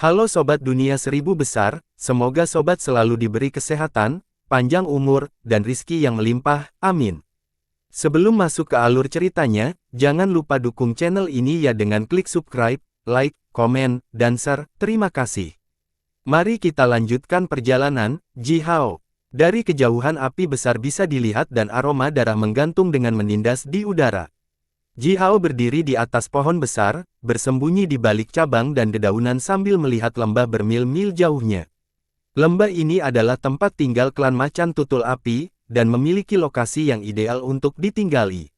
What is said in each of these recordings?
Halo Sobat Dunia Seribu Besar, semoga Sobat selalu diberi kesehatan, panjang umur, dan rizki yang melimpah, amin. Sebelum masuk ke alur ceritanya, jangan lupa dukung channel ini ya dengan klik subscribe, like, komen, dan share, terima kasih. Mari kita lanjutkan perjalanan, Jihao. Dari kejauhan api besar bisa dilihat dan aroma darah menggantung dengan menindas di udara. Jihao berdiri di atas pohon besar, bersembunyi di balik cabang dan dedaunan sambil melihat lembah bermil-mil jauhnya. Lembah ini adalah tempat tinggal klan macan tutul api, dan memiliki lokasi yang ideal untuk ditinggali.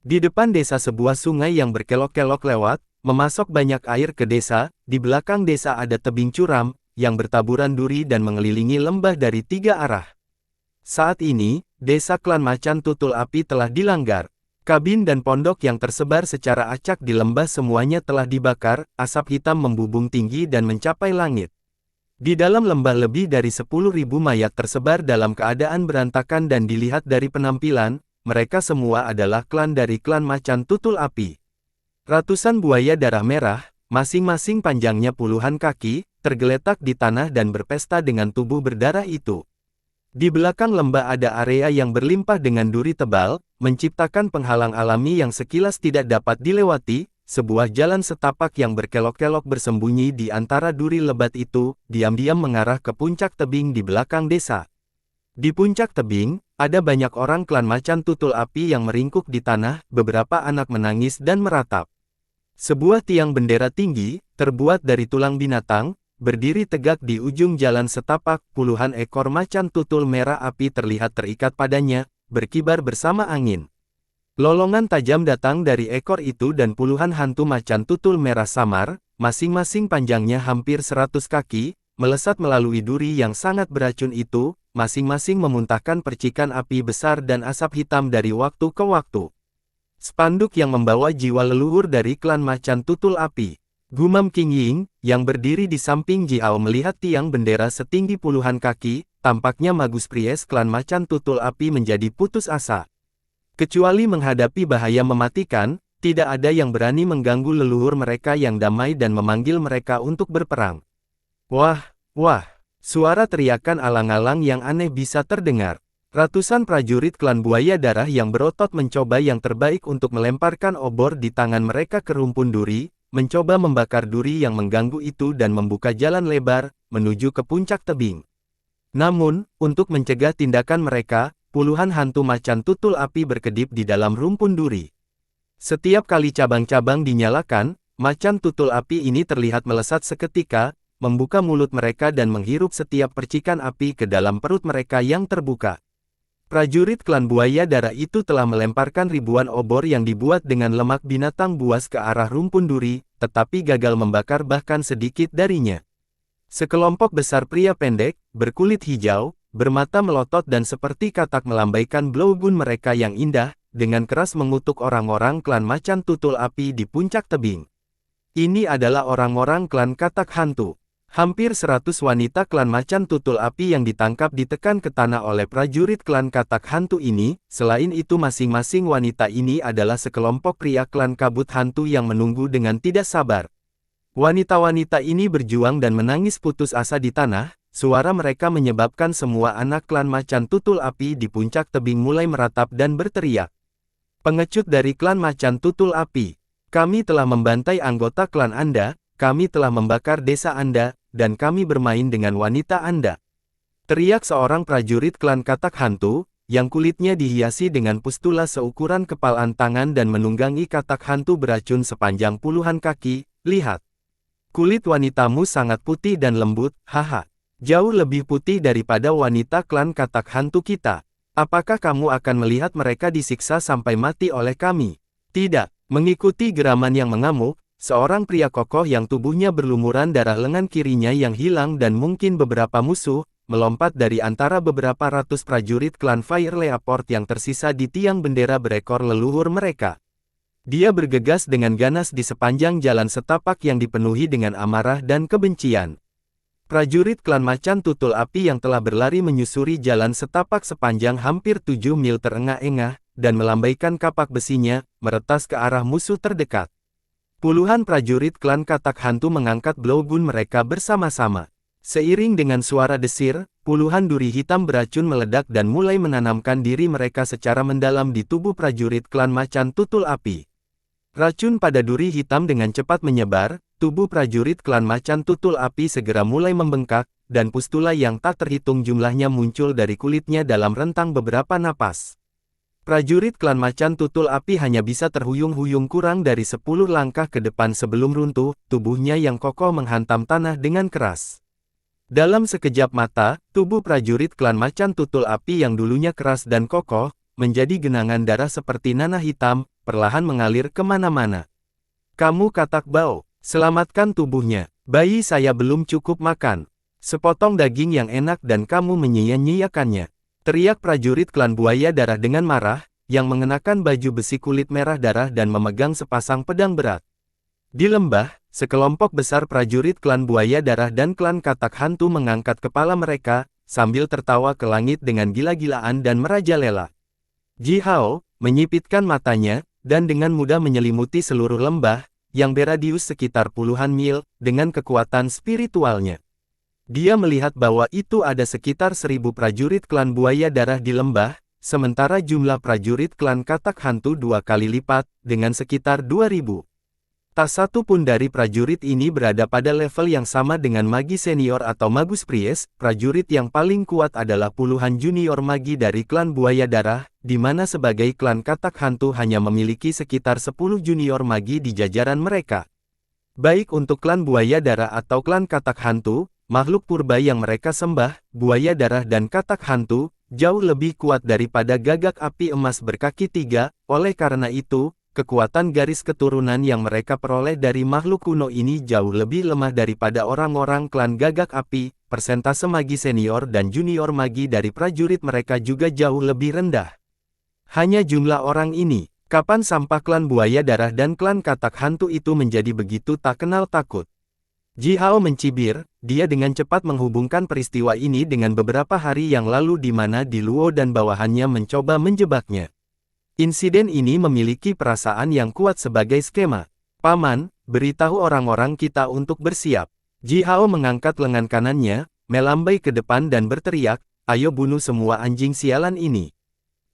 Di depan desa sebuah sungai yang berkelok-kelok lewat, memasok banyak air ke desa, di belakang desa ada tebing curam, yang bertaburan duri dan mengelilingi lembah dari 3 arah. Saat ini, desa klan macan tutul api telah dilanggar. Kabin dan pondok yang tersebar secara acak di lembah semuanya telah dibakar, asap hitam membubung tinggi dan mencapai langit. Di dalam lembah lebih dari 10.000 mayat tersebar dalam keadaan berantakan dan dilihat dari penampilan, mereka semua adalah klan dari klan macan tutul api. Ratusan buaya darah merah, masing-masing panjangnya puluhan kaki, tergeletak di tanah dan berpesta dengan tubuh berdarah itu. Di belakang lembah ada area yang berlimpah dengan duri tebal, menciptakan penghalang alami yang sekilas tidak dapat dilewati, sebuah jalan setapak yang berkelok-kelok bersembunyi di antara duri lebat itu, diam-diam mengarah ke puncak tebing di belakang desa. Di puncak tebing, ada banyak orang klan macan tutul api yang meringkuk di tanah, beberapa anak menangis dan meratap. Sebuah tiang bendera tinggi, terbuat dari tulang binatang, berdiri tegak di ujung jalan setapak, puluhan ekor macan tutul merah api terlihat terikat padanya, berkibar bersama angin. Lolongan tajam datang dari ekor itu dan puluhan hantu macan tutul merah samar, masing-masing panjangnya hampir 100 kaki, melesat melalui duri yang sangat beracun itu, masing-masing memuntahkan percikan api besar dan asap hitam dari waktu ke waktu. Spanduk yang membawa jiwa leluhur dari klan macan tutul api. Gumam King Ying, yang berdiri di samping Jihao melihat tiang bendera setinggi puluhan kaki, tampaknya Magus Pries klan macan tutul api menjadi putus asa. Kecuali menghadapi bahaya mematikan, tidak ada yang berani mengganggu leluhur mereka yang damai dan memanggil mereka untuk berperang. Wah, wah, suara teriakan alang-alang yang aneh bisa terdengar. Ratusan prajurit klan buaya darah yang berotot mencoba yang terbaik untuk melemparkan obor di tangan mereka ke rumpun duri, mencoba membakar duri yang mengganggu itu dan membuka jalan lebar, menuju ke puncak tebing. Namun, untuk mencegah tindakan mereka, puluhan hantu macan tutul api berkedip di dalam rumpun duri. Setiap kali cabang-cabang dinyalakan, macan tutul api ini terlihat melesat seketika, membuka mulut mereka dan menghirup setiap percikan api ke dalam perut mereka yang terbuka. Prajurit klan buaya darah itu telah melemparkan ribuan obor yang dibuat dengan lemak binatang buas ke arah rumpun duri, tetapi gagal membakar bahkan sedikit darinya. Sekelompok besar pria pendek, berkulit hijau, bermata melotot dan seperti katak melambaikan blowgun mereka yang indah, dengan keras mengutuk orang-orang klan macan tutul api di puncak tebing. Ini adalah orang-orang klan katak hantu. Hampir 100 wanita klan macan tutul api yang ditangkap ditekan ke tanah oleh prajurit klan katak hantu ini. Selain itu masing-masing wanita ini adalah sekelompok pria klan kabut hantu yang menunggu dengan tidak sabar. Wanita-wanita ini berjuang dan menangis putus asa di tanah, suara mereka menyebabkan semua anak klan macan tutul api di puncak tebing mulai meratap dan berteriak. Pengecut dari klan macan tutul api, kami telah membantai anggota klan Anda, kami telah membakar desa Anda, dan kami bermain dengan wanita Anda. Teriak seorang prajurit klan katak hantu, yang kulitnya dihiasi dengan pustula seukuran kepalan tangan dan menunggangi katak hantu beracun sepanjang puluhan kaki. Lihat. Kulit wanitamu sangat putih dan lembut, haha. Jauh lebih putih daripada wanita klan katak hantu kita. Apakah kamu akan melihat mereka disiksa sampai mati oleh kami? Tidak. Mengikuti geraman yang mengamuk, seorang pria kokoh yang tubuhnya berlumuran darah lengan kirinya yang hilang dan mungkin beberapa musuh, melompat dari antara beberapa ratus prajurit klan Fire Leopard yang tersisa di tiang bendera berekor leluhur mereka. Dia bergegas dengan ganas di sepanjang jalan setapak yang dipenuhi dengan amarah dan kebencian. Prajurit klan macan tutul api yang telah berlari menyusuri jalan setapak sepanjang hampir 7 mil terengah-engah, dan melambaikan kapak besinya, meretas ke arah musuh terdekat. Puluhan prajurit klan katak hantu mengangkat blowgun mereka bersama-sama. Seiring dengan suara desir, puluhan duri hitam beracun meledak dan mulai menanamkan diri mereka secara mendalam di tubuh prajurit klan macan tutul api. Racun pada duri hitam dengan cepat menyebar, tubuh prajurit klan macan tutul api segera mulai membengkak, dan pustula yang tak terhitung jumlahnya muncul dari kulitnya dalam rentang beberapa napas. Prajurit klan macan tutul api hanya bisa terhuyung-huyung kurang dari 10 langkah ke depan sebelum runtuh, tubuhnya yang kokoh menghantam tanah dengan keras. Dalam sekejap mata, tubuh prajurit klan macan tutul api yang dulunya keras dan kokoh, menjadi genangan darah seperti nanah hitam, perlahan mengalir kemana-mana. Kamu katak bau, selamatkan tubuhnya. Bayi saya belum cukup makan. Sepotong daging yang enak dan kamu menyia-nyiakannya. Teriak prajurit klan buaya darah dengan marah, yang mengenakan baju besi kulit merah darah dan memegang sepasang pedang berat. Di lembah, sekelompok besar prajurit klan buaya darah dan klan katak hantu mengangkat kepala mereka, sambil tertawa ke langit dengan gila-gilaan dan merajalela. Ji Hao menyipitkan matanya, dan dengan mudah menyelimuti seluruh lembah, yang beradius sekitar puluhan mil, dengan kekuatan spiritualnya. Dia melihat bahwa itu ada sekitar 1000 prajurit klan buaya darah di lembah, sementara jumlah prajurit klan katak hantu 2 kali lipat, dengan sekitar 2000. Tak satu pun dari prajurit ini berada pada level yang sama dengan magi senior atau magus priest. Prajurit yang paling kuat adalah puluhan junior magi dari klan buaya darah, di mana sebagai klan katak hantu hanya memiliki sekitar 10 junior magi di jajaran mereka. Baik untuk klan buaya darah atau klan katak hantu, makhluk purba yang mereka sembah, buaya darah dan katak hantu, jauh lebih kuat daripada gagak api emas berkaki 3, oleh karena itu, kekuatan garis keturunan yang mereka peroleh dari makhluk kuno ini jauh lebih lemah daripada orang-orang klan gagak api. Persentase magi senior dan junior magi dari prajurit mereka juga jauh lebih rendah. Hanya jumlah orang ini, kapan sampah klan buaya darah dan klan katak hantu itu menjadi begitu tak kenal takut? Ji Hao mencibir, dia dengan cepat menghubungkan peristiwa ini dengan beberapa hari yang lalu di mana Di Luo dan bawahannya mencoba menjebaknya. Insiden ini memiliki perasaan yang kuat sebagai skema. Paman, beritahu orang-orang kita untuk bersiap. Ji Hao mengangkat lengan kanannya, melambai ke depan dan berteriak, ayo bunuh semua anjing sialan ini.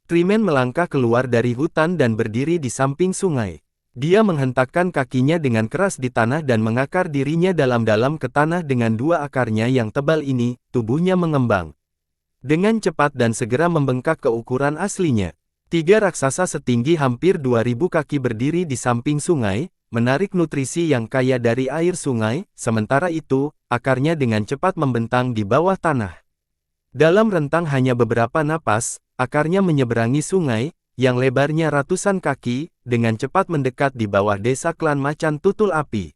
Trimen melangkah keluar dari hutan dan berdiri di samping sungai. Dia menghentakkan kakinya dengan keras di tanah dan mengakar dirinya dalam-dalam ke tanah dengan dua akarnya yang tebal ini, tubuhnya mengembang. Dengan cepat dan segera membengkak ke ukuran aslinya. 3 raksasa setinggi hampir 2000 kaki berdiri di samping sungai, menarik nutrisi yang kaya dari air sungai, sementara itu, akarnya dengan cepat membentang di bawah tanah. Dalam rentang hanya beberapa napas, akarnya menyeberangi sungai, yang lebarnya ratusan kaki, dengan cepat mendekat di bawah desa klan macan tutul api.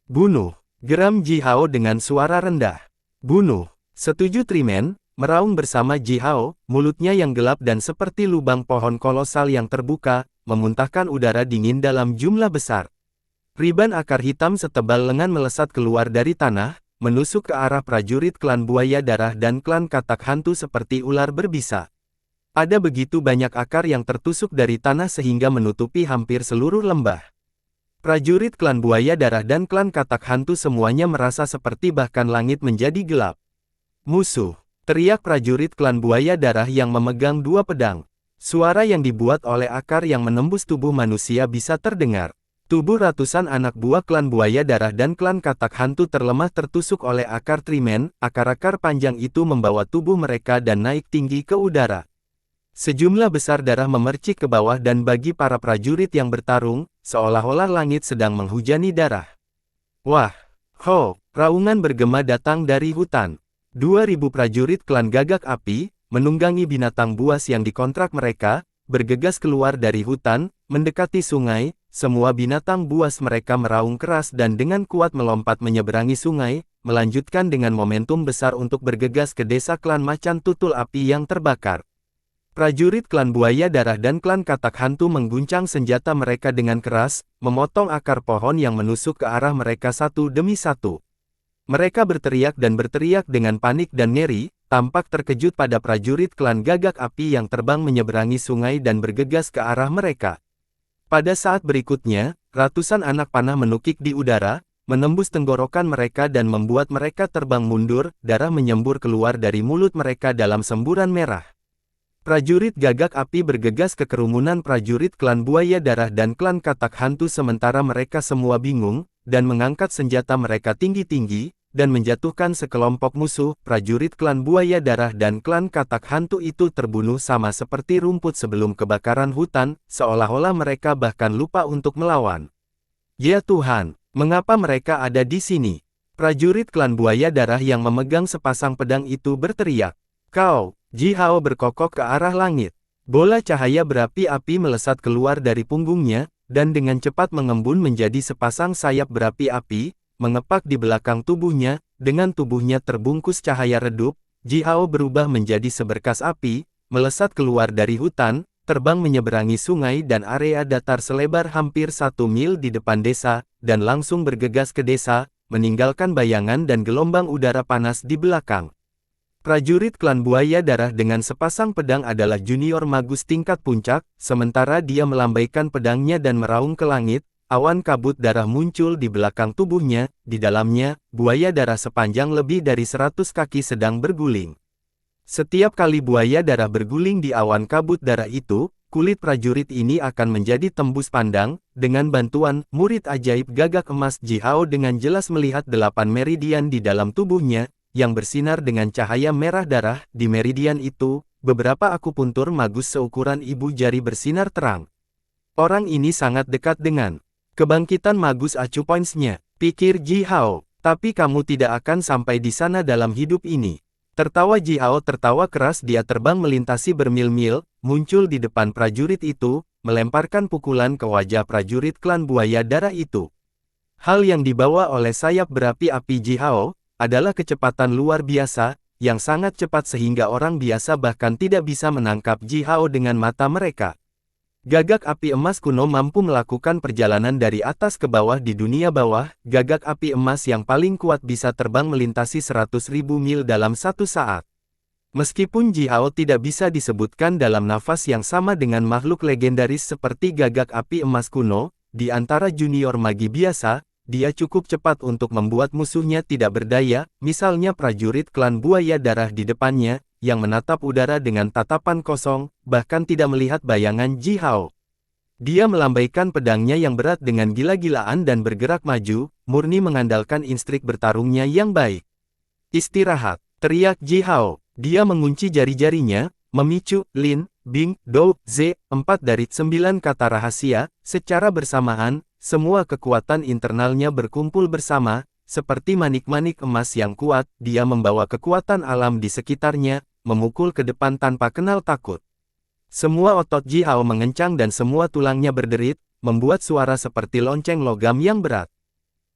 Bunuh, geram Ji Hao dengan suara rendah. Bunuh, setuju Trimen, meraung bersama Ji Hao, mulutnya yang gelap dan seperti lubang pohon kolosal yang terbuka, memuntahkan udara dingin dalam jumlah besar. Riban akar hitam setebal lengan melesat keluar dari tanah, menusuk ke arah prajurit klan buaya darah dan klan katak hantu seperti ular berbisa. Ada begitu banyak akar yang tertusuk dari tanah sehingga menutupi hampir seluruh lembah. Prajurit klan buaya darah dan klan katak hantu semuanya merasa seperti bahkan langit menjadi gelap. Musuh, teriak prajurit klan buaya darah yang memegang 2 pedang. Suara yang dibuat oleh akar yang menembus tubuh manusia bisa terdengar. Tubuh ratusan anak buah klan buaya darah dan klan katak hantu terlemah tertusuk oleh akar Trimen. Akar-akar panjang itu membawa tubuh mereka dan naik tinggi ke udara. Sejumlah besar darah memercik ke bawah dan bagi para prajurit yang bertarung, seolah-olah langit sedang menghujani darah. Wah! Ho! Raungan bergema datang dari hutan. 2000 prajurit klan gagak api, menunggangi binatang buas yang dikontrak mereka, bergegas keluar dari hutan, mendekati sungai. Semua binatang buas mereka meraung keras dan dengan kuat melompat menyeberangi sungai, melanjutkan dengan momentum besar untuk bergegas ke desa klan macan tutul api yang terbakar. Prajurit klan buaya darah dan klan katak hantu mengguncang senjata mereka dengan keras, memotong akar pohon yang menusuk ke arah mereka satu demi satu. Mereka berteriak dengan panik dan ngeri, tampak terkejut pada prajurit klan gagak api yang terbang menyeberangi sungai dan bergegas ke arah mereka. Pada saat berikutnya, Ratusan anak panah menukik di udara, menembus tenggorokan mereka dan membuat mereka terbang mundur, darah menyembur keluar dari mulut mereka dalam semburan merah. Prajurit gagak api bergegas ke kerumunan prajurit klan buaya darah dan klan katak hantu sementara mereka semua bingung, dan mengangkat senjata mereka tinggi-tinggi, dan menjatuhkan sekelompok musuh. Prajurit klan buaya darah dan klan katak hantu itu terbunuh sama seperti rumput sebelum kebakaran hutan, seolah-olah mereka bahkan lupa untuk melawan. Ya Tuhan, mengapa mereka ada di sini? Prajurit klan buaya darah yang memegang sepasang pedang itu berteriak. Kau! Ji Hao berkokok ke arah langit. Bola cahaya berapi-api melesat keluar dari punggungnya, dan dengan cepat mengembun menjadi sepasang sayap berapi-api, mengepak di belakang tubuhnya. Dengan tubuhnya terbungkus cahaya redup, Ji Hao berubah menjadi seberkas api, melesat keluar dari hutan, terbang menyeberangi sungai dan area datar selebar hampir 1 mil di depan desa, dan langsung bergegas ke desa, meninggalkan bayangan dan gelombang udara panas di belakang. Prajurit klan buaya darah dengan sepasang pedang adalah junior magus tingkat puncak, sementara dia melambaikan pedangnya dan meraung ke langit, awan kabut darah muncul di belakang tubuhnya, di dalamnya, buaya darah sepanjang lebih dari 100 kaki sedang berguling. Setiap kali buaya darah berguling di awan kabut darah itu, kulit prajurit ini akan menjadi tembus pandang. Dengan bantuan murid ajaib gagak emas Ji Hao dengan jelas melihat 8 meridian di dalam tubuhnya, yang bersinar dengan cahaya merah darah. Di meridian itu, beberapa akupuntur magus seukuran ibu jari bersinar terang. Orang ini sangat dekat dengan kebangkitan magus acu points-nya, pikir Ji Hao. Tapi kamu tidak akan sampai di sana dalam hidup ini. Tertawa Ji Hao tertawa keras, dia terbang melintasi bermil-mil, muncul di depan prajurit itu, melemparkan pukulan ke wajah prajurit klan buaya darah itu. Hal yang dibawa oleh sayap berapi-api Ji Hao adalah kecepatan luar biasa, yang sangat cepat sehingga orang biasa bahkan tidak bisa menangkap Ji Hao dengan mata mereka. Gagak api emas kuno mampu melakukan perjalanan dari atas ke bawah di dunia bawah. Gagak api emas yang paling kuat bisa terbang melintasi 100.000 mil dalam satu saat. Meskipun Ji Hao tidak bisa disebutkan dalam nafas yang sama dengan makhluk legendaris seperti gagak api emas kuno, di antara junior magi biasa, dia cukup cepat untuk membuat musuhnya tidak berdaya, misalnya prajurit klan buaya darah di depannya, yang menatap udara dengan tatapan kosong, bahkan tidak melihat bayangan Ji Hao. Dia melambaikan pedangnya yang berat dengan gila-gilaan dan bergerak maju, murni mengandalkan instrik bertarungnya yang baik. Istirahat, teriak Ji Hao. Dia mengunci jari-jarinya, memicu Lin, Bing, Dou, Z, 4 dari 9 kata rahasia, secara bersamaan. Semua kekuatan internalnya berkumpul bersama, seperti manik-manik emas yang kuat. Dia membawa kekuatan alam di sekitarnya, memukul ke depan tanpa kenal takut. Semua otot Ji Hao mengencang dan semua tulangnya berderit, membuat suara seperti lonceng logam yang berat.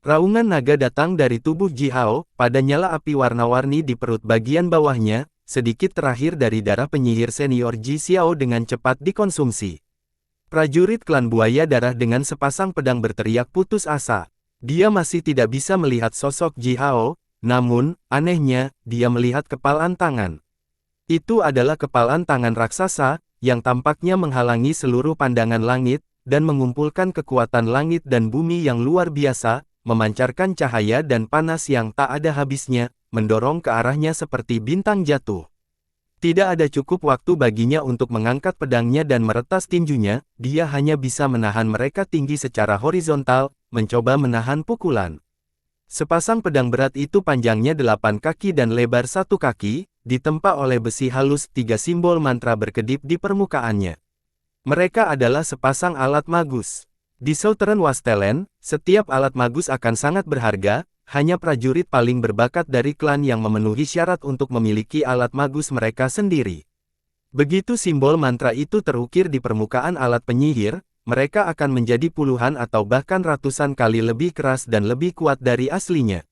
Raungan naga datang dari tubuh Ji Hao, pada nyala api warna-warni di perut bagian bawahnya, sedikit terakhir dari darah penyihir senior Ji Xiao dengan cepat dikonsumsi. Prajurit klan buaya darah dengan sepasang pedang berteriak putus asa. Dia masih tidak bisa melihat sosok Ji Hao, namun, anehnya, dia melihat kepalan tangan. Itu adalah kepalan tangan raksasa, yang tampaknya menghalangi seluruh pandangan langit, dan mengumpulkan kekuatan langit dan bumi yang luar biasa, memancarkan cahaya dan panas yang tak ada habisnya, mendorong ke arahnya seperti bintang jatuh. Tidak ada cukup waktu baginya untuk mengangkat pedangnya dan meretas tinjunya, dia hanya bisa menahan mereka tinggi secara horizontal, mencoba menahan pukulan. Sepasang pedang berat itu panjangnya 8 kaki dan lebar 1 kaki, ditempa oleh besi halus. 3 simbol mantra berkedip di permukaannya. Mereka adalah sepasang alat magus. Di Southern Wasteland, setiap alat magus akan sangat berharga. Hanya prajurit paling berbakat dari klan yang memenuhi syarat untuk memiliki alat magus mereka sendiri. Begitu simbol mantra itu terukir di permukaan alat penyihir, mereka akan menjadi puluhan atau bahkan ratusan kali lebih keras dan lebih kuat dari aslinya.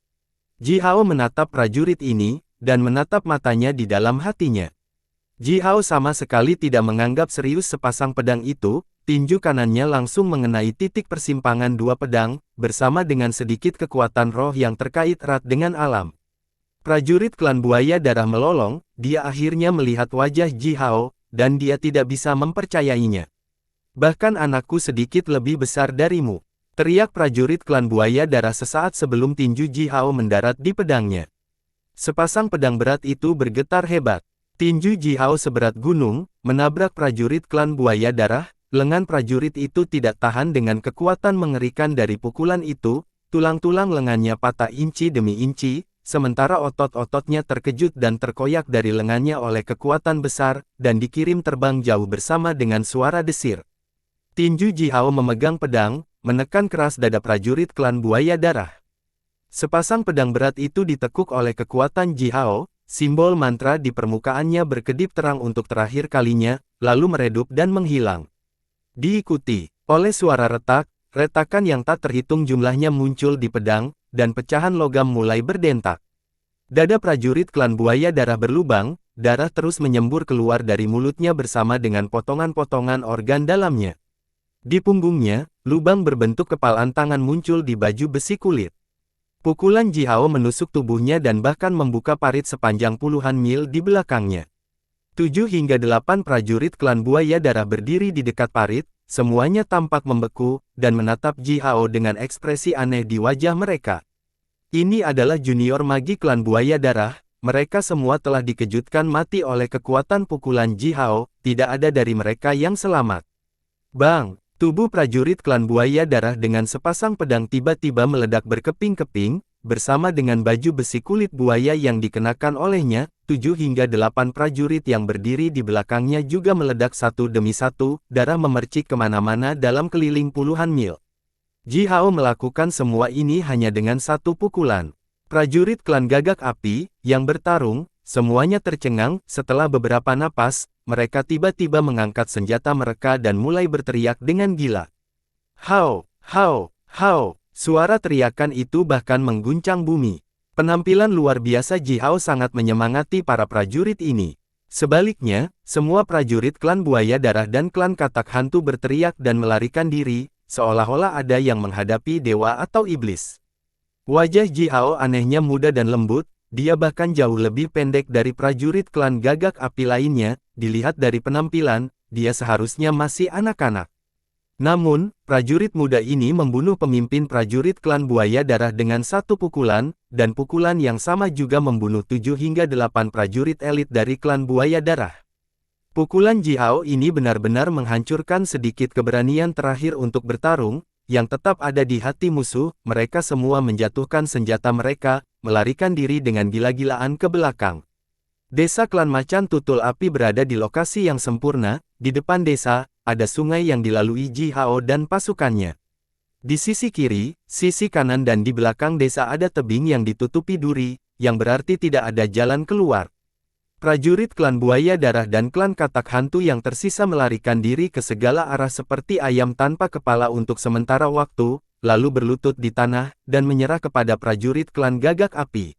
Ji Hao menatap prajurit ini, dan menatap matanya di dalam hatinya. Ji Hao sama sekali tidak menganggap serius sepasang pedang itu. Tinju kanannya langsung mengenai titik persimpangan dua pedang, bersama dengan sedikit kekuatan roh yang terkait erat dengan alam. Prajurit klan buaya darah melolong, dia akhirnya melihat wajah Ji Hao, dan dia tidak bisa mempercayainya. Bahkan anakku sedikit lebih besar darimu. Teriak prajurit klan buaya darah sesaat sebelum tinju Ji Hao mendarat di pedangnya. Sepasang pedang berat itu bergetar hebat. Tinju Ji Hao seberat gunung, menabrak prajurit klan buaya darah. Lengan prajurit itu tidak tahan dengan kekuatan mengerikan dari pukulan itu, tulang-tulang lengannya patah inci demi inci, sementara otot-ototnya terkejut dan terkoyak dari lengannya oleh kekuatan besar, dan dikirim terbang jauh bersama dengan suara desir. Tinju Ji Hao memegang pedang, menekan keras dada prajurit klan buaya darah. Sepasang pedang berat itu ditekuk oleh kekuatan Ji Hao, simbol mantra di permukaannya berkedip terang untuk terakhir kalinya, lalu meredup dan menghilang. Diikuti oleh suara retak, retakan yang tak terhitung jumlahnya muncul di pedang, dan pecahan logam mulai berdentak. Dada prajurit klan buaya darah berlubang, darah terus menyembur keluar dari mulutnya bersama dengan potongan-potongan organ dalamnya. Di punggungnya, lubang berbentuk kepalan tangan muncul di baju besi kulit. Pukulan Ji Hao menusuk tubuhnya dan bahkan membuka parit sepanjang puluhan mil di belakangnya. 7 hingga 8 prajurit klan buaya darah berdiri di dekat parit, semuanya tampak membeku, dan menatap Ji Hao dengan ekspresi aneh di wajah mereka. Ini adalah junior magi klan buaya darah, mereka semua telah dikejutkan mati oleh kekuatan pukulan Ji Hao, tidak ada dari mereka yang selamat. Bang! Tubuh prajurit klan buaya darah dengan sepasang pedang tiba-tiba meledak berkeping-keping, bersama dengan baju besi kulit buaya yang dikenakan olehnya, 7 hingga 8 prajurit yang berdiri di belakangnya juga meledak satu demi satu, darah memercik kemana-mana dalam keliling puluhan mil. Ji Hao melakukan semua ini hanya dengan satu pukulan. Prajurit klan gagak api, yang bertarung, semuanya tercengang, setelah beberapa napas, mereka tiba-tiba mengangkat senjata mereka dan mulai berteriak dengan gila. Hao, hao, hao, suara teriakan itu bahkan mengguncang bumi. Penampilan luar biasa Ji Hao sangat menyemangati para prajurit ini. Sebaliknya, semua prajurit klan buaya darah dan klan katak hantu berteriak dan melarikan diri, seolah-olah ada yang menghadapi dewa atau iblis. Wajah Ji Hao anehnya muda dan lembut, dia bahkan jauh lebih pendek dari prajurit klan gagak api lainnya, dilihat dari penampilan, dia seharusnya masih anak-anak. Namun, prajurit muda ini membunuh pemimpin prajurit klan buaya darah dengan satu pukulan, dan pukulan yang sama juga membunuh 7 hingga 8 prajurit elit dari klan buaya darah. Pukulan Ji Hao ini benar-benar menghancurkan sedikit keberanian terakhir untuk bertarung, yang tetap ada di hati musuh, mereka semua menjatuhkan senjata mereka, melarikan diri dengan gila-gilaan ke belakang. Desa klan Macan Tutul Api berada di lokasi yang sempurna, di depan desa, ada sungai yang dilalui Ji Hao dan pasukannya. Di sisi kiri, sisi kanan dan di belakang desa ada tebing yang ditutupi duri, yang berarti tidak ada jalan keluar. Prajurit klan buaya darah dan klan katak hantu yang tersisa melarikan diri ke segala arah seperti ayam tanpa kepala untuk sementara waktu, lalu berlutut di tanah, dan menyerah kepada prajurit klan gagak api.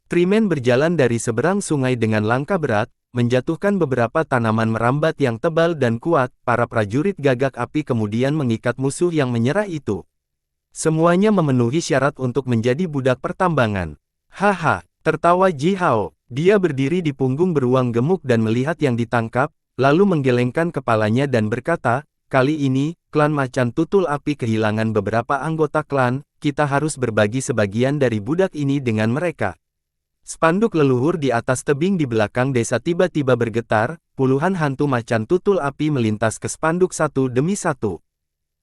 Trimen berjalan dari seberang sungai dengan langkah berat, menjatuhkan beberapa tanaman merambat yang tebal dan kuat, para prajurit gagak api kemudian mengikat musuh yang menyerah itu. Semuanya memenuhi syarat untuk menjadi budak pertambangan. Haha, tertawa Ji Hao. Dia berdiri di punggung beruang gemuk dan melihat yang ditangkap, lalu menggelengkan kepalanya dan berkata, kali ini, klan Macan Tutul Api kehilangan beberapa anggota klan, kita harus berbagi sebagian dari budak ini dengan mereka. Spanduk leluhur di atas tebing di belakang desa tiba-tiba bergetar, puluhan hantu Macan Tutul Api melintas ke spanduk satu demi satu.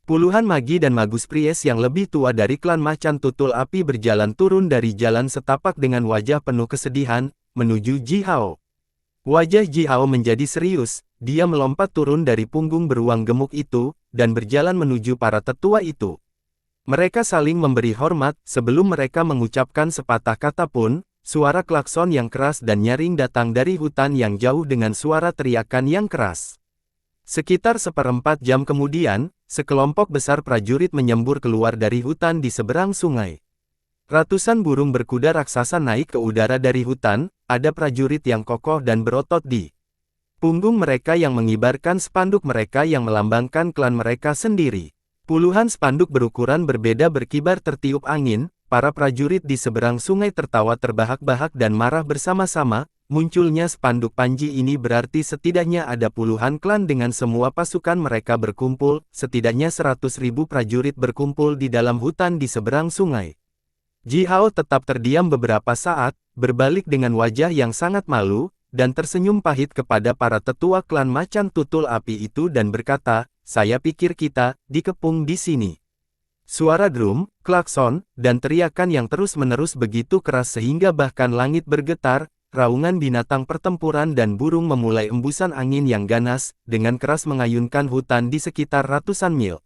Puluhan magi dan magus pries yang lebih tua dari klan Macan Tutul Api berjalan turun dari jalan setapak dengan wajah penuh kesedihan, menuju Ji Hao. Wajah Ji Hao menjadi serius, dia melompat turun dari punggung beruang gemuk itu, dan berjalan menuju para tetua itu. Mereka saling memberi hormat, sebelum mereka mengucapkan sepatah kata pun, suara klakson yang keras dan nyaring datang dari hutan yang jauh dengan suara teriakan yang keras. Sekitar seperempat jam kemudian, sekelompok besar prajurit menyembur keluar dari hutan di seberang sungai. Ratusan burung berkuda raksasa naik ke udara dari hutan, ada prajurit yang kokoh dan berotot di punggung mereka yang mengibarkan spanduk mereka yang melambangkan klan mereka sendiri. Puluhan spanduk berukuran berbeda berkibar tertiup angin, para prajurit di seberang sungai tertawa terbahak-bahak dan marah bersama-sama. Munculnya spanduk Panji ini berarti setidaknya ada puluhan klan dengan semua pasukan mereka berkumpul, setidaknya 100.000 prajurit berkumpul di dalam hutan di seberang sungai. Ji Hao tetap terdiam beberapa saat, berbalik dengan wajah yang sangat malu, dan tersenyum pahit kepada para tetua klan macan tutul api itu dan berkata, "Saya pikir kita dikepung di sini." Suara drum, klakson, dan teriakan yang terus-menerus begitu keras sehingga bahkan langit bergetar. Raungan binatang pertempuran dan burung memulai embusan angin yang ganas, dengan keras mengayunkan hutan di sekitar ratusan mil.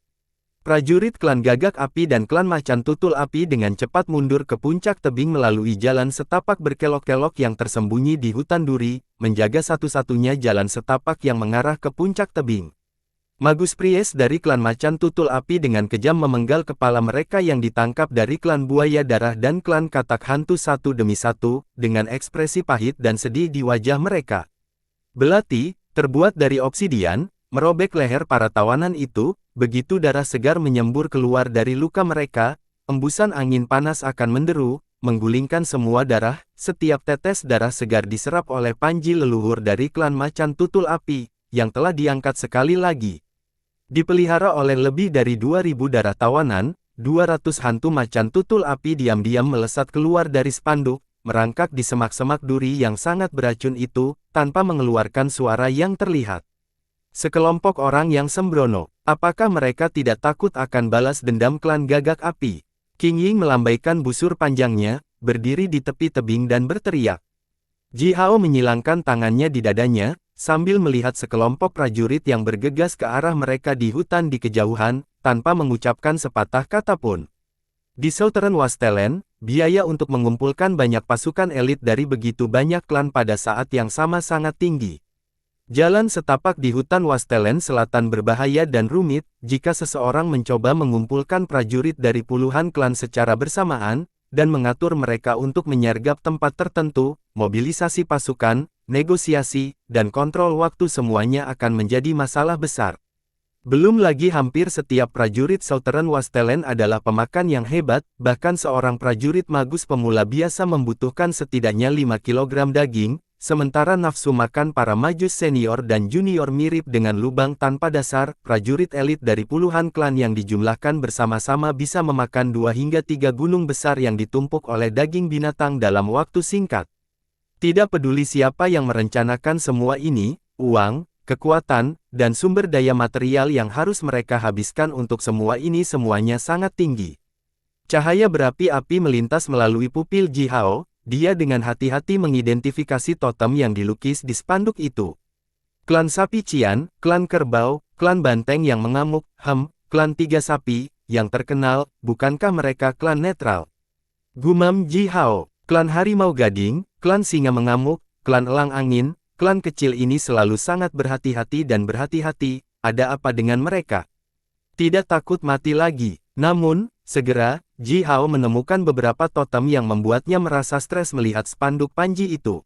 Prajurit klan Gagak Api dan klan Macan Tutul Api dengan cepat mundur ke puncak tebing melalui jalan setapak berkelok-kelok yang tersembunyi di hutan duri, menjaga satu-satunya jalan setapak yang mengarah ke puncak tebing. Magus Pries dari klan Macan Tutul Api dengan kejam memenggal kepala mereka yang ditangkap dari klan Buaya Darah dan klan Katak Hantu satu demi satu, dengan ekspresi pahit dan sedih di wajah mereka. Belati, terbuat dari obsidian, merobek leher para tawanan itu, begitu darah segar menyembur keluar dari luka mereka, embusan angin panas akan menderu, menggulingkan semua darah, setiap tetes darah segar diserap oleh panji leluhur dari klan Macan Tutul Api, yang telah diangkat sekali lagi. Dipelihara oleh lebih dari 2.000 darah tawanan, 200 hantu macan tutul api diam-diam melesat keluar dari spanduk, merangkak di semak-semak duri yang sangat beracun itu, tanpa mengeluarkan suara yang terlihat. Sekelompok orang yang sembrono, apakah mereka tidak takut akan balas dendam klan Gagak Api? King Ying melambaikan busur panjangnya, berdiri di tepi tebing dan berteriak. Ji Hao menyilangkan tangannya di dadanya, sambil melihat sekelompok prajurit yang bergegas ke arah mereka di hutan di kejauhan, tanpa mengucapkan sepatah kata pun. Di Southern Wastelen, biaya untuk mengumpulkan banyak pasukan elit dari begitu banyak klan pada saat yang sama sangat tinggi. Jalan setapak di hutan Wastelen Selatan berbahaya dan rumit, jika seseorang mencoba mengumpulkan prajurit dari puluhan klan secara bersamaan, dan mengatur mereka untuk menyergap tempat tertentu, mobilisasi pasukan, negosiasi, dan kontrol waktu semuanya akan menjadi masalah besar. Belum lagi hampir setiap prajurit Southern Wastelen adalah pemakan yang hebat, bahkan seorang prajurit magus pemula biasa membutuhkan setidaknya 5 kg daging, sementara nafsu makan para majus senior dan junior mirip dengan lubang tanpa dasar. Prajurit elit dari puluhan klan yang dijumlahkan bersama-sama bisa memakan 2 hingga 3 gunung besar yang ditumpuk oleh daging binatang dalam waktu singkat. Tidak peduli siapa yang merencanakan semua ini, uang, kekuatan, dan sumber daya material yang harus mereka habiskan untuk semua ini semuanya sangat tinggi. Cahaya berapi-api melintas melalui pupil Ji Hao. Dia dengan hati-hati mengidentifikasi totem yang dilukis di spanduk itu. Klan Sapi Cian, klan Kerbau, klan Banteng yang mengamuk, klan Tiga Sapi, yang terkenal, bukankah mereka klan netral? Gumam Ji Hao, klan Harimau Gading, klan Singa mengamuk, klan Elang Angin, klan kecil ini selalu sangat berhati-hati dan berhati-hati, ada apa dengan mereka? Tidak takut mati lagi. Namun, segera, Ji Hao menemukan beberapa totem yang membuatnya merasa stres melihat spanduk panji itu.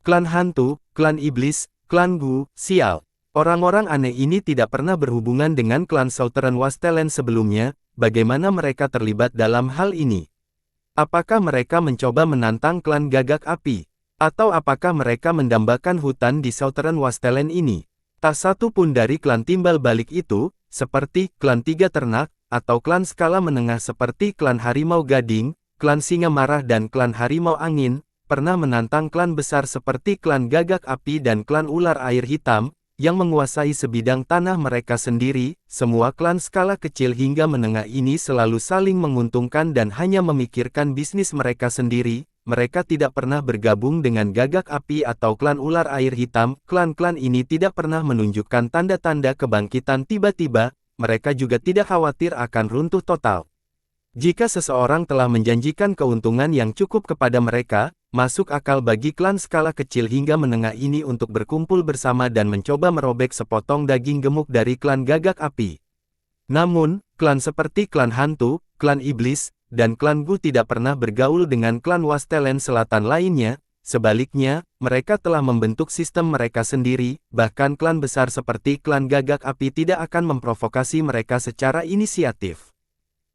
Klan Hantu, klan Iblis, klan Gu, sial. Orang-orang aneh ini tidak pernah berhubungan dengan klan Southern Wastelen sebelumnya, bagaimana mereka terlibat dalam hal ini? Apakah mereka mencoba menantang klan Gagak Api? Atau apakah mereka mendambakan hutan di Southern Wastelen ini? Tak satu pun dari klan timbal balik itu, seperti klan Tiga Ternak, atau klan skala menengah seperti klan Harimau Gading, klan Singa Marah dan klan Harimau Angin, pernah menantang klan besar seperti klan Gagak Api dan klan Ular Air Hitam, yang menguasai sebidang tanah mereka sendiri. Semua klan skala kecil hingga menengah ini selalu saling menguntungkan dan hanya memikirkan bisnis mereka sendiri. Mereka tidak pernah bergabung dengan Gagak Api atau klan Ular Air Hitam. Klan-klan ini tidak pernah menunjukkan tanda-tanda kebangkitan tiba-tiba. Mereka juga tidak khawatir akan runtuh total. Jika seseorang telah menjanjikan keuntungan yang cukup kepada mereka, masuk akal bagi klan skala kecil hingga menengah ini untuk berkumpul bersama dan mencoba merobek sepotong daging gemuk dari klan Gagak Api. Namun, klan seperti klan Hantu, klan Iblis, dan klan Gu tidak pernah bergaul dengan klan Wastelen Selatan lainnya. Sebaliknya, mereka telah membentuk sistem mereka sendiri, bahkan klan besar seperti klan Gagak Api tidak akan memprovokasi mereka secara inisiatif.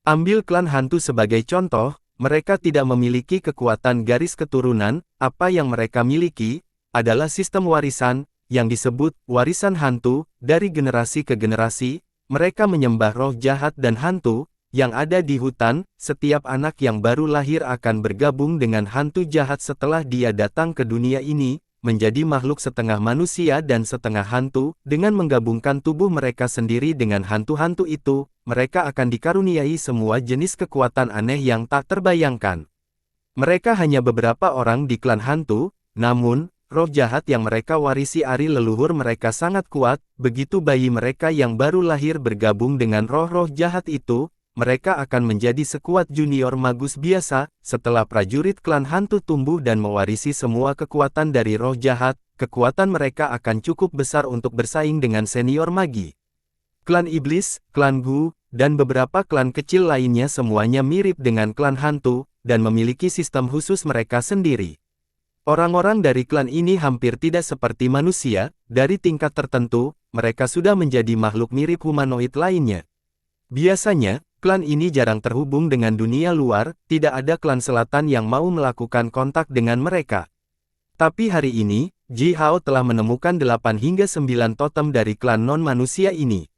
Ambil klan Hantu sebagai contoh, mereka tidak memiliki kekuatan garis keturunan, apa yang mereka miliki, adalah sistem warisan, yang disebut warisan hantu, dari generasi ke generasi, mereka menyembah roh jahat dan hantu, yang ada di hutan. Setiap anak yang baru lahir akan bergabung dengan hantu jahat setelah dia datang ke dunia ini, menjadi makhluk setengah manusia dan setengah hantu. Dengan menggabungkan tubuh mereka sendiri dengan hantu-hantu itu, mereka akan dikaruniai semua jenis kekuatan aneh yang tak terbayangkan. Mereka hanya beberapa orang di klan hantu, namun, roh jahat yang mereka warisi dari leluhur mereka sangat kuat. Begitu bayi mereka yang baru lahir bergabung dengan roh-roh jahat itu, mereka akan menjadi sekuat junior magus biasa. Setelah prajurit klan hantu tumbuh dan mewarisi semua kekuatan dari roh jahat, kekuatan mereka akan cukup besar untuk bersaing dengan senior magi. Klan iblis, klan Gu, dan beberapa klan kecil lainnya semuanya mirip dengan klan hantu, dan memiliki sistem khusus mereka sendiri. Orang-orang dari klan ini hampir tidak seperti manusia. Dari tingkat tertentu, mereka sudah menjadi makhluk mirip humanoid lainnya. Biasanya, klan ini jarang terhubung dengan dunia luar, tidak ada klan selatan yang mau melakukan kontak dengan mereka. Tapi hari ini, Ji Hao telah menemukan 8 hingga 9 totem dari klan non-manusia ini.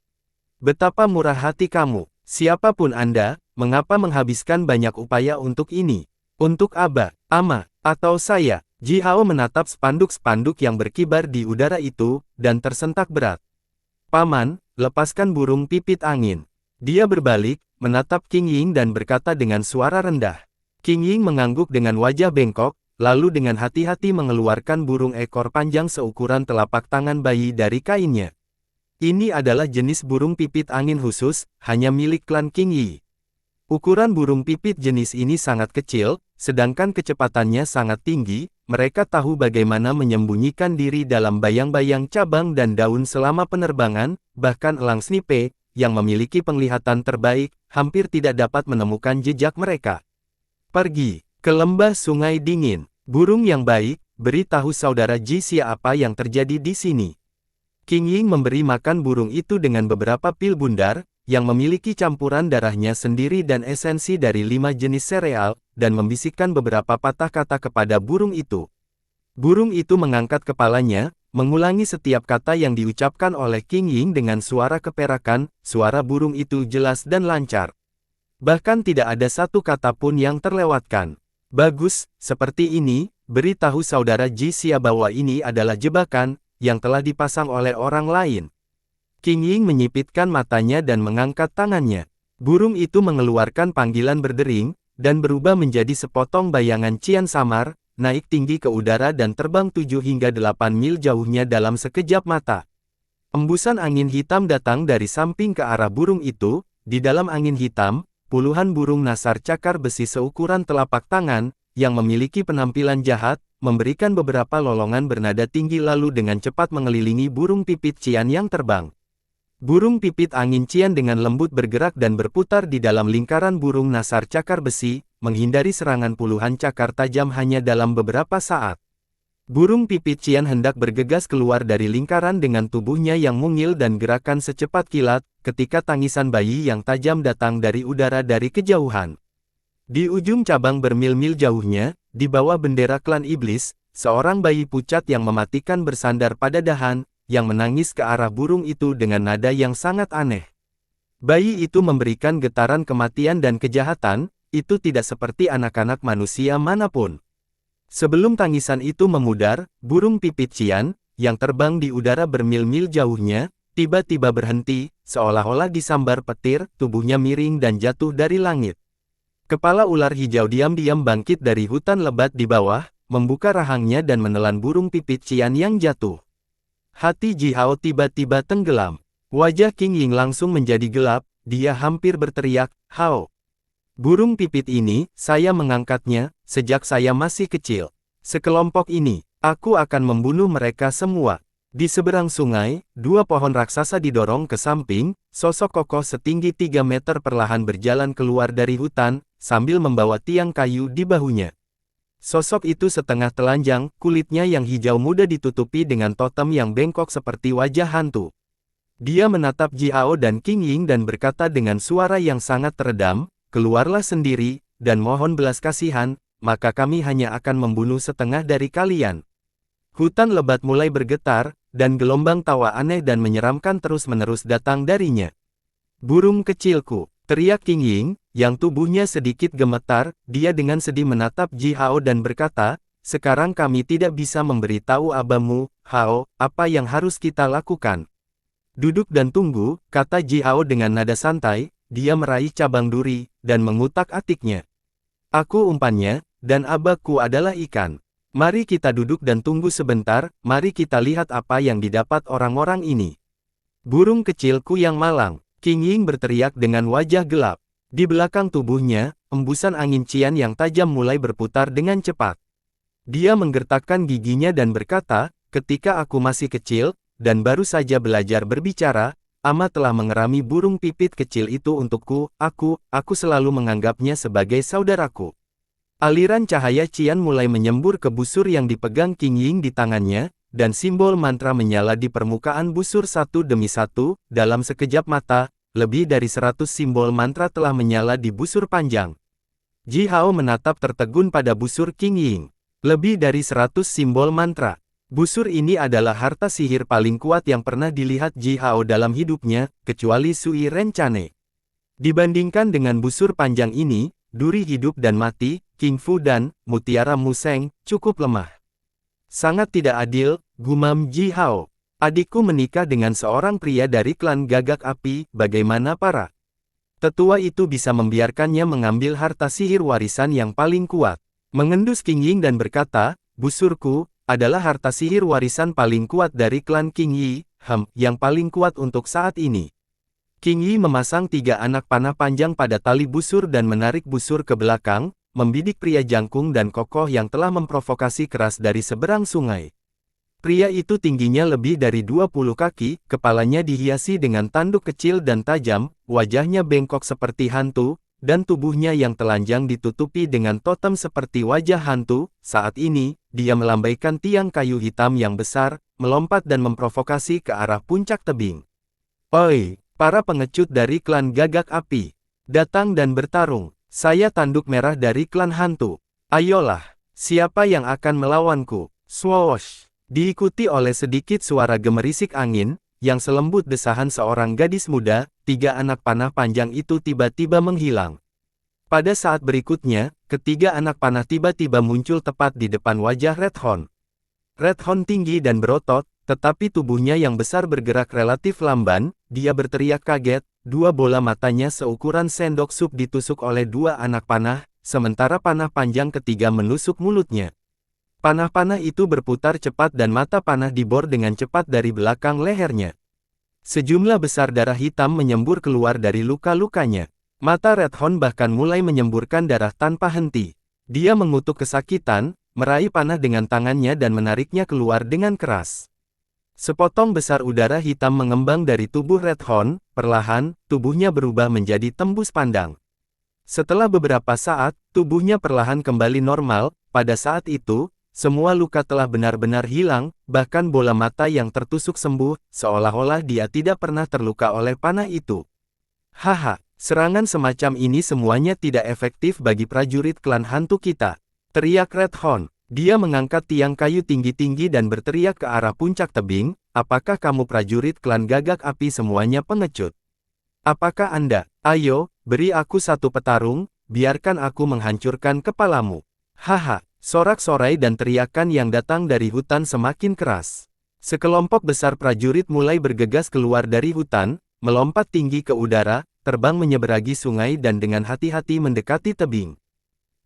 Betapa murah hati kamu, siapapun Anda, mengapa menghabiskan banyak upaya untuk ini? Untuk Aba, Ama, atau saya? Ji Hao menatap spanduk-spanduk yang berkibar di udara itu, dan tersentak berat. Paman, lepaskan burung pipit angin. Dia berbalik, menatap Qing Ying dan berkata dengan suara rendah. Qing Ying mengangguk dengan wajah bengkok, lalu dengan hati-hati mengeluarkan burung ekor panjang seukuran telapak tangan bayi dari kainnya. Ini adalah jenis burung pipit angin khusus, hanya milik klan Qing Yi. Ukuran burung pipit jenis ini sangat kecil, sedangkan kecepatannya sangat tinggi. Mereka tahu bagaimana menyembunyikan diri dalam bayang-bayang cabang dan daun selama penerbangan. Bahkan elang snipe, yang memiliki penglihatan terbaik, hampir tidak dapat menemukan jejak mereka. Pergi ke lembah sungai dingin. Burung yang baik, beritahu saudara Ji Xia apa yang terjadi di sini. Qing Ying memberi makan burung itu dengan beberapa pil bundar, yang memiliki campuran darahnya sendiri dan esensi dari 5 jenis sereal, dan membisikkan beberapa patah kata kepada burung itu. Burung itu mengangkat kepalanya, mengulangi setiap kata yang diucapkan oleh Qing Ying dengan suara keperakan. Suara burung itu jelas dan lancar. Bahkan tidak ada satu kata pun yang terlewatkan. Bagus, seperti ini, beritahu saudara Ji Xia bahwa ini adalah jebakan, yang telah dipasang oleh orang lain. Qing Ying menyipitkan matanya dan mengangkat tangannya. Burung itu mengeluarkan panggilan berdering, dan berubah menjadi sepotong bayangan cian samar, naik tinggi ke udara dan terbang 7 hingga 8 mil jauhnya dalam sekejap mata. Embusan angin hitam datang dari samping ke arah burung itu. Di dalam angin hitam, puluhan burung nasar cakar besi seukuran telapak tangan, yang memiliki penampilan jahat, memberikan beberapa lolongan bernada tinggi lalu dengan cepat mengelilingi burung pipit cian yang terbang. Burung pipit angin cian dengan lembut bergerak dan berputar di dalam lingkaran burung nasar cakar besi, menghindari serangan puluhan cakar tajam hanya dalam beberapa saat. Burung pipit cian hendak bergegas keluar dari lingkaran dengan tubuhnya yang mungil dan gerakan secepat kilat, ketika tangisan bayi yang tajam datang dari udara dari kejauhan. Di ujung cabang bermil-mil jauhnya, di bawah bendera klan iblis, seorang bayi pucat yang mematikan bersandar pada dahan, yang menangis ke arah burung itu dengan nada yang sangat aneh. Bayi itu memberikan getaran kematian dan kejahatan. Itu tidak seperti anak-anak manusia manapun. Sebelum tangisan itu memudar, burung pipit cian, yang terbang di udara bermil-mil jauhnya, tiba-tiba berhenti, seolah-olah disambar petir, tubuhnya miring dan jatuh dari langit. Kepala ular hijau diam-diam bangkit dari hutan lebat di bawah, membuka rahangnya dan menelan burung pipit cian yang jatuh. Hati Ji Hao tiba-tiba tenggelam. Wajah Qing Ying langsung menjadi gelap, dia hampir berteriak, "Hao! Burung pipit ini, saya mengangkatnya, sejak saya masih kecil. Sekelompok ini, aku akan membunuh mereka semua." Di seberang sungai, 2 pohon raksasa didorong ke samping, sosok kokoh setinggi 3 meter perlahan berjalan keluar dari hutan, sambil membawa tiang kayu di bahunya. Sosok itu setengah telanjang, kulitnya yang hijau muda ditutupi dengan totem yang bengkok seperti wajah hantu. Dia menatap Ji Hao dan Qing Ying dan berkata dengan suara yang sangat teredam, "Keluarlah sendiri, dan mohon belas kasihan, maka kami hanya akan membunuh setengah dari kalian. Hutan lebat mulai bergetar, dan gelombang tawa aneh dan menyeramkan terus-menerus datang darinya. Burung kecilku, teriak Qing Ying, yang tubuhnya sedikit gemetar. Dia dengan sedih menatap Ji Hao dan berkata, sekarang kami tidak bisa memberitahu abamu, Hao, apa yang harus kita lakukan. Duduk dan tunggu, kata Ji Hao dengan nada santai. Dia meraih cabang duri, dan mengutak-atiknya. Aku umpannya, dan abaku adalah ikan. Mari kita duduk dan tunggu sebentar, mari kita lihat apa yang didapat orang-orang ini. Burung kecilku yang malang, Qing Ying berteriak dengan wajah gelap. Di belakang tubuhnya, embusan angin cian yang tajam mulai berputar dengan cepat. Dia menggertakkan giginya dan berkata, ketika aku masih kecil, dan baru saja belajar berbicara, Ama telah mengerami burung pipit kecil itu untukku, aku selalu menganggapnya sebagai saudaraku. Aliran cahaya cian mulai menyembur ke busur yang dipegang Qing Ying di tangannya, dan simbol mantra menyala di permukaan busur satu demi satu. Dalam sekejap mata, lebih dari 100 simbol mantra telah menyala di busur panjang. Ji Hao menatap tertegun pada busur Qing Ying. Lebih dari 100 simbol mantra. Busur ini adalah harta sihir paling kuat yang pernah dilihat Ji Hao dalam hidupnya, kecuali Sui Rencane. Dibandingkan dengan busur panjang ini, duri hidup dan mati, King Fu dan Mutiara Museng, cukup lemah. Sangat tidak adil, gumam Ji Hao. Adikku menikah dengan seorang pria dari klan Gagak Api, bagaimana para tetua itu bisa membiarkannya mengambil harta sihir warisan yang paling kuat? Mengendus Qing Ying dan berkata, busurku adalah harta sihir warisan paling kuat dari klan Qing Yi, yang paling kuat untuk saat ini. Qing Yi memasang 3 anak panah panjang pada tali busur dan menarik busur ke belakang, membidik pria jangkung dan kokoh yang telah memprovokasi keras dari seberang sungai. Pria itu tingginya lebih dari 20 kaki, kepalanya dihiasi dengan tanduk kecil dan tajam, wajahnya bengkok seperti hantu, dan tubuhnya yang telanjang ditutupi dengan totem seperti wajah hantu. Saat ini, dia melambaikan tiang kayu hitam yang besar, melompat dan memprovokasi ke arah puncak tebing. Oi, para pengecut dari klan Gagak Api, datang dan bertarung. Saya tanduk merah dari klan hantu. Ayolah, siapa yang akan melawanku? Swoosh! Diikuti oleh sedikit suara gemerisik angin, yang selembut desahan seorang gadis muda, 3 anak panah panjang itu tiba-tiba menghilang. Pada saat berikutnya, ketiga anak panah tiba-tiba muncul tepat di depan wajah Red Hon. Red Hon tinggi dan berotot, tetapi tubuhnya yang besar bergerak relatif lamban. Dia berteriak kaget, 2 bola matanya seukuran sendok sup ditusuk oleh 2 anak panah, sementara panah panjang ketiga menusuk mulutnya. Panah-panah itu berputar cepat dan mata panah dibor dengan cepat dari belakang lehernya. Sejumlah besar darah hitam menyembur keluar dari luka-lukanya. Mata Red Hon bahkan mulai menyemburkan darah tanpa henti. Dia mengutuk kesakitan, meraih panah dengan tangannya dan menariknya keluar dengan keras. Sepotong besar udara hitam mengembang dari tubuh Red Hon, perlahan, tubuhnya berubah menjadi tembus pandang. Setelah beberapa saat, tubuhnya perlahan kembali normal. Pada saat itu, semua luka telah benar-benar hilang, bahkan bola mata yang tertusuk sembuh, seolah-olah dia tidak pernah terluka oleh panah itu. Haha, serangan semacam ini semuanya tidak efektif bagi prajurit klan hantu kita, teriak Red Hon. Dia mengangkat tiang kayu tinggi-tinggi dan berteriak ke arah puncak tebing, apakah kamu prajurit klan Gagak Api semuanya pengecut? Apakah Anda? Ayo, beri aku satu petarung, biarkan aku menghancurkan kepalamu. Haha. Sorak-sorai dan teriakan yang datang dari hutan semakin keras. Sekelompok besar prajurit mulai bergegas keluar dari hutan, melompat tinggi ke udara, terbang menyeberangi sungai dan dengan hati-hati mendekati tebing.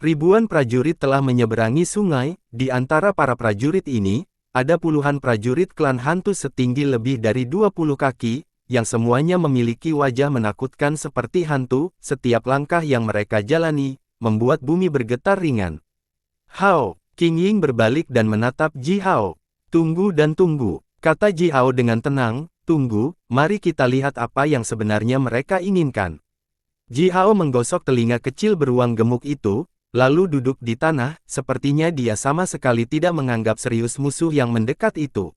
Ribuan prajurit telah menyeberangi sungai. Di antara para prajurit ini, ada puluhan prajurit klan hantu setinggi lebih dari 20 kaki, yang semuanya memiliki wajah menakutkan seperti hantu. Setiap langkah yang mereka jalani, membuat bumi bergetar ringan. Hao, Qing Ying berbalik dan menatap Ji Hao. Tunggu dan tunggu, kata Ji Hao dengan tenang, tunggu, mari kita lihat apa yang sebenarnya mereka inginkan. Ji Hao menggosok telinga kecil beruang gemuk itu, lalu duduk di tanah, sepertinya dia sama sekali tidak menganggap serius musuh yang mendekat itu.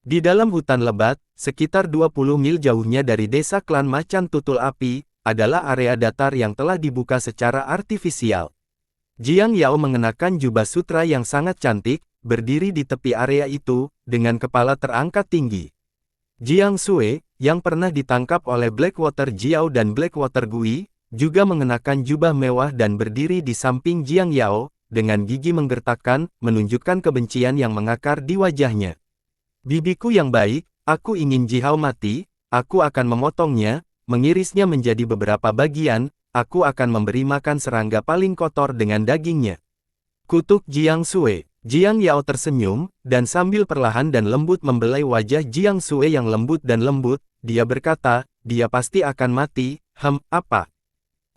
Di dalam hutan lebat, sekitar 20 mil jauhnya dari desa klan Macan Tutul Api, adalah area datar yang telah dibuka secara artifisial. Jiang Yao mengenakan jubah sutra yang sangat cantik, berdiri di tepi area itu, dengan kepala terangkat tinggi. Jiang Sui, yang pernah ditangkap oleh Blackwater Jiao dan Blackwater Gui, juga mengenakan jubah mewah dan berdiri di samping Jiang Yao, dengan gigi menggertakkan, menunjukkan kebencian yang mengakar di wajahnya. Bibiku yang baik, aku ingin Ji Hao mati, aku akan memotongnya, mengirisnya menjadi beberapa bagian, aku akan memberi makan serangga paling kotor dengan dagingnya. Kutuk Jiang Sui. Jiang Yao tersenyum, dan sambil perlahan dan lembut membelai wajah Jiang Sui yang lembut dan lembut, dia berkata, dia pasti akan mati, apa?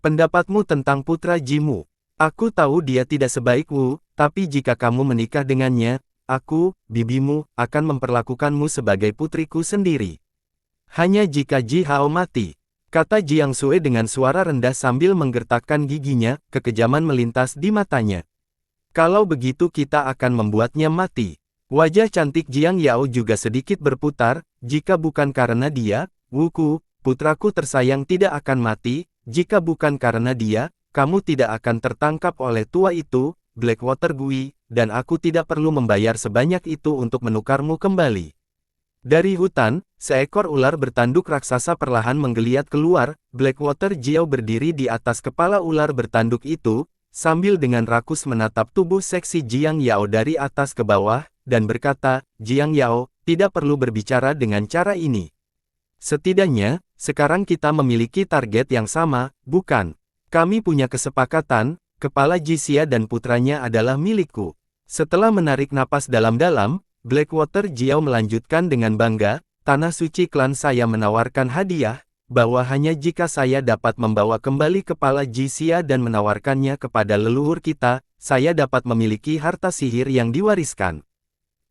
Pendapatmu tentang putra Jimu? Aku tahu dia tidak sebaik Wu, tapi jika kamu menikah dengannya, aku, bibimu, akan memperlakukanmu sebagai putriku sendiri. Hanya jika Ji Hao mati, kata Jiang Sui dengan suara rendah sambil menggertakkan giginya, kekejaman melintas di matanya. Kalau begitu kita akan membuatnya mati. Wajah cantik Jiang Yao juga sedikit berputar, jika bukan karena dia, Wuku, putraku tersayang tidak akan mati, jika bukan karena dia, kamu tidak akan tertangkap oleh tua itu, Blackwater Gui, dan aku tidak perlu membayar sebanyak itu untuk menukarmu kembali. Dari hutan, seekor ular bertanduk raksasa perlahan menggeliat keluar, Blackwater Jiao berdiri di atas kepala ular bertanduk itu, sambil dengan rakus menatap tubuh seksi Jiang Yao dari atas ke bawah, dan berkata, Jiang Yao, tidak perlu berbicara dengan cara ini. Setidaknya, sekarang kita memiliki target yang sama, bukan? Kami punya kesepakatan, kepala Jixia dan putranya adalah milikku. Setelah menarik napas dalam-dalam, Blackwater Jiao melanjutkan dengan bangga, tanah suci klan saya menawarkan hadiah, bahwa hanya jika saya dapat membawa kembali kepala Jixia dan menawarkannya kepada leluhur kita, saya dapat memiliki harta sihir yang diwariskan.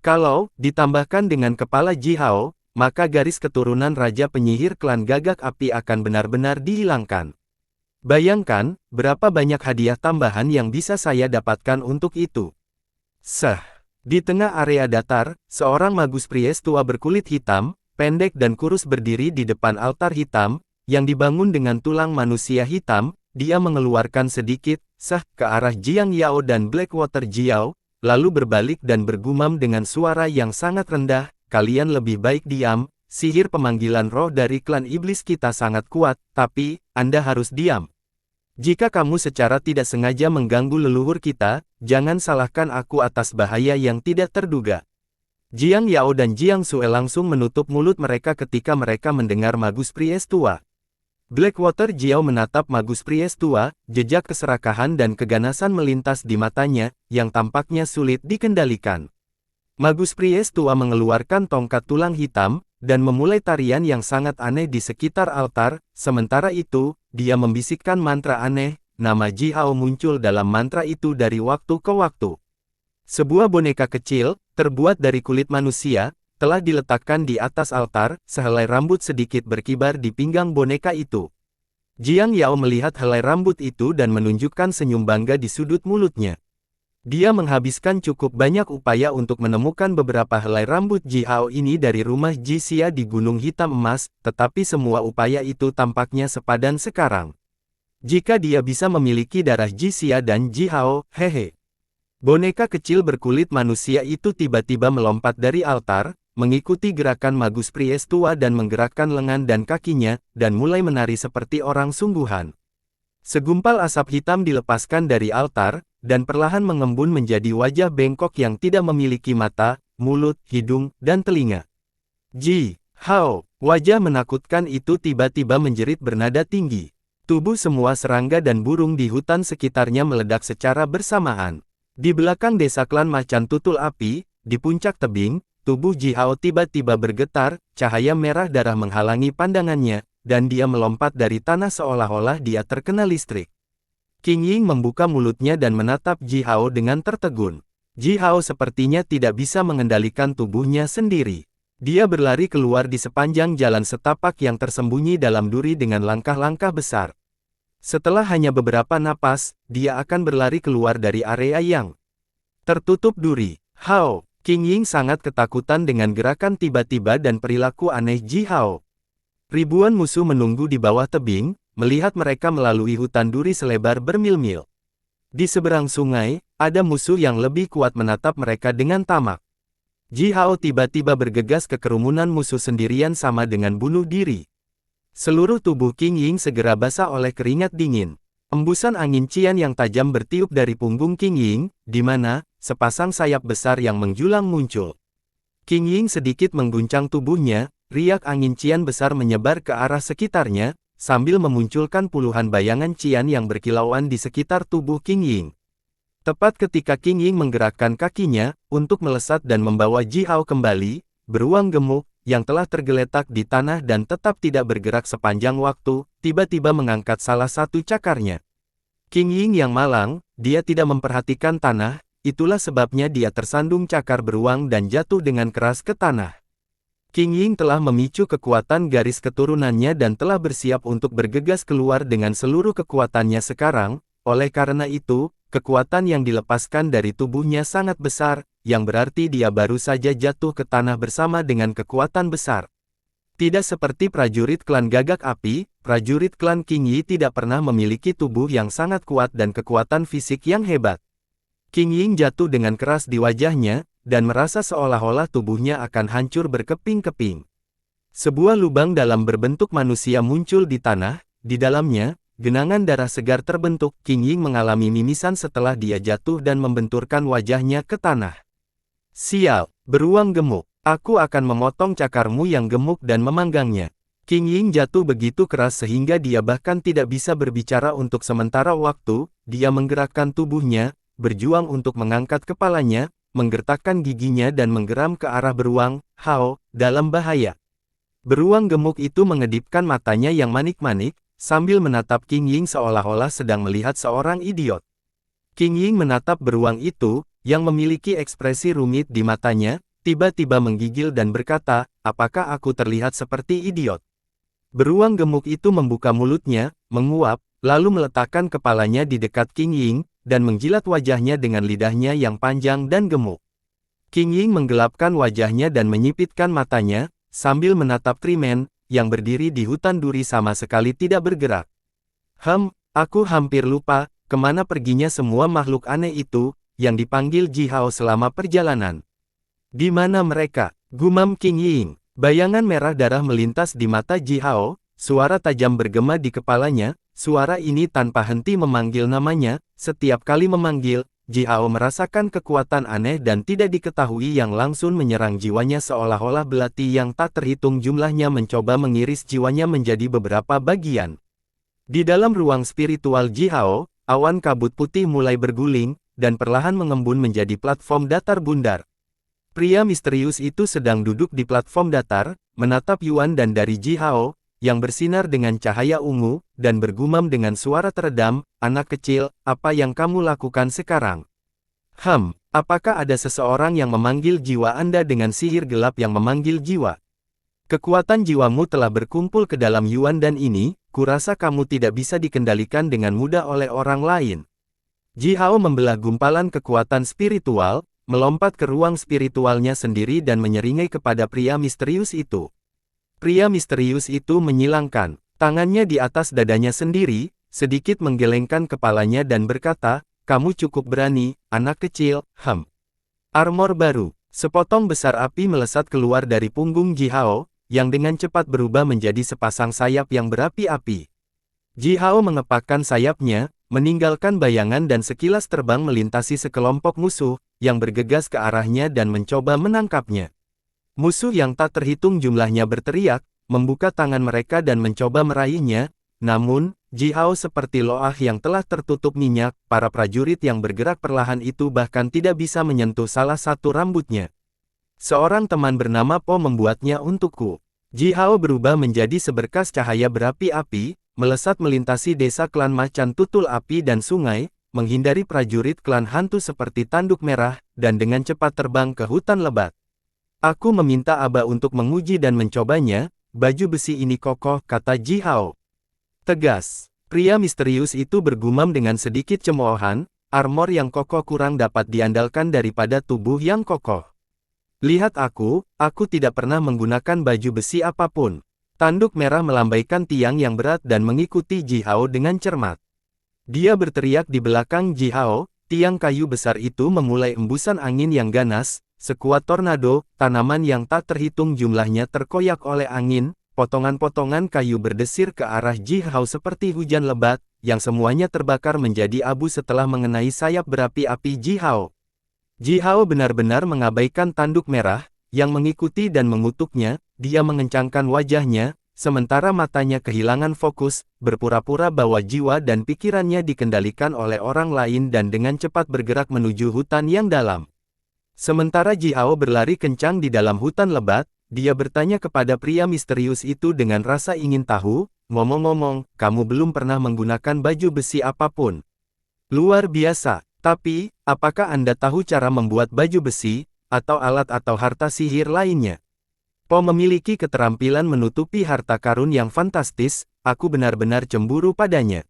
Kalau ditambahkan dengan kepala Ji Hao, maka garis keturunan Raja Penyihir klan Gagak Api akan benar-benar dihilangkan. Bayangkan, berapa banyak hadiah tambahan yang bisa saya dapatkan untuk itu. Di tengah area datar, seorang magus priest tua berkulit hitam, pendek dan kurus berdiri di depan altar hitam, yang dibangun dengan tulang manusia hitam, dia mengeluarkan sedikit, ke arah Jiang Yao dan Blackwater Jiao, lalu berbalik dan bergumam dengan suara yang sangat rendah, kalian lebih baik diam, sihir pemanggilan roh dari klan iblis kita sangat kuat, tapi, Anda harus diam. Jika kamu secara tidak sengaja mengganggu leluhur kita, jangan salahkan aku atas bahaya yang tidak terduga. Jiang Yao dan Jiang Sui langsung menutup mulut mereka ketika mereka mendengar magus priest tua. Blackwater Jiao menatap magus priest tua, jejak keserakahan dan keganasan melintas di matanya, yang tampaknya sulit dikendalikan. Magus priest tua mengeluarkan tongkat tulang hitam, dan memulai tarian yang sangat aneh di sekitar altar, sementara itu, dia membisikkan mantra aneh, nama Ji Hao muncul dalam mantra itu dari waktu ke waktu. Sebuah boneka kecil, terbuat dari kulit manusia, telah diletakkan di atas altar, sehelai rambut sedikit berkibar di pinggang boneka itu. Jiang Yao melihat helai rambut itu dan menunjukkan senyum bangga di sudut mulutnya. Dia menghabiskan cukup banyak upaya untuk menemukan beberapa helai rambut Ji Hao ini dari rumah Jixia di Gunung Hitam Emas, tetapi semua upaya itu tampaknya sepadan sekarang. Jika dia bisa memiliki darah Jixia dan Ji Hao, hehe. Boneka kecil berkulit manusia itu tiba-tiba melompat dari altar, mengikuti gerakan magus priest tua dan menggerakkan lengan dan kakinya, dan mulai menari seperti orang sungguhan. Segumpal asap hitam dilepaskan dari altar, dan perlahan mengembun menjadi wajah bengkok yang tidak memiliki mata, mulut, hidung, dan telinga. Ji Hao, wajah menakutkan itu tiba-tiba menjerit bernada tinggi. Tubuh semua serangga dan burung di hutan sekitarnya meledak secara bersamaan. Di belakang desa klan Macan Tutul Api, di puncak tebing, tubuh Ji Hao tiba-tiba bergetar, cahaya merah darah menghalangi pandangannya, dan dia melompat dari tanah seolah-olah dia terkena listrik. Qing Ying membuka mulutnya dan menatap Ji Hao dengan tertegun. Ji Hao sepertinya tidak bisa mengendalikan tubuhnya sendiri. Dia berlari keluar di sepanjang jalan setapak yang tersembunyi dalam duri dengan langkah-langkah besar. Setelah hanya beberapa napas, dia akan berlari keluar dari area yang tertutup duri. Hao, Qing Ying sangat ketakutan dengan gerakan tiba-tiba dan perilaku aneh Ji Hao. Ribuan musuh menunggu di bawah tebing, melihat mereka melalui hutan duri selebar bermil-mil. Di seberang sungai, ada musuh yang lebih kuat menatap mereka dengan tamak. Ji Hao tiba-tiba bergegas ke kerumunan musuh sendirian sama dengan bunuh diri. Seluruh tubuh Qing Ying segera basah oleh keringat dingin. Embusan angin cian yang tajam bertiup dari punggung Qing Ying, di mana sepasang sayap besar yang menjulang muncul. Qing Ying sedikit mengguncang tubuhnya, riak angin cian besar menyebar ke arah sekitarnya, sambil memunculkan puluhan bayangan cian yang berkilauan di sekitar tubuh Qing Ying. Tepat ketika Qing Ying menggerakkan kakinya, untuk melesat dan membawa Ji Hao kembali, beruang gemuk, yang telah tergeletak di tanah dan tetap tidak bergerak sepanjang waktu, tiba-tiba mengangkat salah satu cakarnya. Qing Ying yang malang, dia tidak memperhatikan tanah, itulah sebabnya dia tersandung cakar beruang dan jatuh dengan keras ke tanah. Qing Ying telah memicu kekuatan garis keturunannya dan telah bersiap untuk bergegas keluar dengan seluruh kekuatannya sekarang, oleh karena itu, kekuatan yang dilepaskan dari tubuhnya sangat besar, yang berarti dia baru saja jatuh ke tanah bersama dengan kekuatan besar. Tidak seperti prajurit klan Gagak Api, prajurit klan Qing Yi tidak pernah memiliki tubuh yang sangat kuat dan kekuatan fisik yang hebat. Qing Ying jatuh dengan keras di wajahnya, dan merasa seolah-olah tubuhnya akan hancur berkeping-keping. Sebuah lubang dalam berbentuk manusia muncul di tanah, di dalamnya, genangan darah segar terbentuk. Qing Ying mengalami mimisan setelah dia jatuh dan membenturkan wajahnya ke tanah. Sial, beruang gemuk, aku akan memotong cakarmu yang gemuk dan memanggangnya. Qing Ying jatuh begitu keras sehingga dia bahkan tidak bisa berbicara untuk sementara waktu, dia menggerakkan tubuhnya, berjuang untuk mengangkat kepalanya, menggertakkan giginya dan menggeram ke arah beruang, Hao, dalam bahaya. Beruang gemuk itu mengedipkan matanya yang manik-manik, sambil menatap Qing Ying seolah-olah sedang melihat seorang idiot. Qing Ying menatap beruang itu, yang memiliki ekspresi rumit di matanya, tiba-tiba menggigil dan berkata, apakah aku terlihat seperti idiot? Beruang gemuk itu membuka mulutnya, menguap, lalu meletakkan kepalanya di dekat Qing Ying, dan menjilat wajahnya dengan lidahnya yang panjang dan gemuk. Qing Ying menggelapkan wajahnya dan menyipitkan matanya, sambil menatap Krimen, yang berdiri di hutan duri sama sekali tidak bergerak. Aku hampir lupa, kemana perginya semua makhluk aneh itu, yang dipanggil Ji Hao selama perjalanan. Di mana mereka? Gumam Qing Ying. Bayangan merah darah melintas di mata Ji Hao, suara tajam bergema di kepalanya, suara ini tanpa henti memanggil namanya, setiap kali memanggil, Ji Hao merasakan kekuatan aneh dan tidak diketahui yang langsung menyerang jiwanya seolah-olah belati yang tak terhitung jumlahnya mencoba mengiris jiwanya menjadi beberapa bagian. Di dalam ruang spiritual Ji Hao, awan kabut putih mulai berguling, dan perlahan mengembun menjadi platform datar bundar. Pria misterius itu sedang duduk di platform datar, menatap Yuan dan dari Ji Hao, yang bersinar dengan cahaya ungu, dan bergumam dengan suara teredam, anak kecil, apa yang kamu lakukan sekarang? Apakah ada seseorang yang memanggil jiwa Anda dengan sihir gelap yang memanggil jiwa? Kekuatan jiwamu telah berkumpul ke dalam Yuan dan ini, kurasa kamu tidak bisa dikendalikan dengan mudah oleh orang lain. Ji Hao membelah gumpalan kekuatan spiritual, melompat ke ruang spiritualnya sendiri dan menyeringai kepada pria misterius itu. Pria misterius itu menyilangkan tangannya di atas dadanya sendiri, sedikit menggelengkan kepalanya dan berkata, kamu cukup berani, anak kecil, Armor baru. Sepotong besar api melesat keluar dari punggung Ji Hao, yang dengan cepat berubah menjadi sepasang sayap yang berapi-api. Ji Hao mengepakkan sayapnya, meninggalkan bayangan dan sekilas terbang melintasi sekelompok musuh, yang bergegas ke arahnya dan mencoba menangkapnya. Musuh yang tak terhitung jumlahnya berteriak, membuka tangan mereka dan mencoba meraihnya, namun, Ji Hao seperti loah yang telah tertutup minyak, para prajurit yang bergerak perlahan itu bahkan tidak bisa menyentuh salah satu rambutnya. Seorang teman bernama Po membuatnya untukku. Ji Hao berubah menjadi seberkas cahaya berapi-api, melesat melintasi desa klan macan tutul api dan sungai, menghindari prajurit klan hantu seperti tanduk merah, dan dengan cepat terbang ke hutan lebat. Aku meminta Aba untuk menguji dan mencobanya, baju besi ini kokoh, kata Ji Hao. Tegas. Pria misterius itu bergumam dengan sedikit cemoohan, armor yang kokoh kurang dapat diandalkan daripada tubuh yang kokoh. Lihat aku tidak pernah menggunakan baju besi apapun. Tanduk merah melambaikan tiang yang berat dan mengikuti Ji Hao dengan cermat. Dia berteriak di belakang Ji Hao. Tiang kayu besar itu memulai embusan angin yang ganas, sekuat tornado, tanaman yang tak terhitung jumlahnya terkoyak oleh angin, potongan-potongan kayu berdesir ke arah Ji Hao seperti hujan lebat, yang semuanya terbakar menjadi abu setelah mengenai sayap berapi-api Ji Hao. Ji Hao benar-benar mengabaikan tanduk merah, yang mengikuti dan mengutuknya. Dia mengencangkan wajahnya, sementara matanya kehilangan fokus, berpura-pura bahwa jiwa dan pikirannya dikendalikan oleh orang lain dan dengan cepat bergerak menuju hutan yang dalam. Sementara Ji Hao berlari kencang di dalam hutan lebat, dia bertanya kepada pria misterius itu dengan rasa ingin tahu, ngomong-ngomong, kamu belum pernah menggunakan baju besi apapun. Luar biasa, tapi, apakah Anda tahu cara membuat baju besi, atau alat atau harta sihir lainnya? Po memiliki keterampilan menutupi harta karun yang fantastis, aku benar-benar cemburu padanya.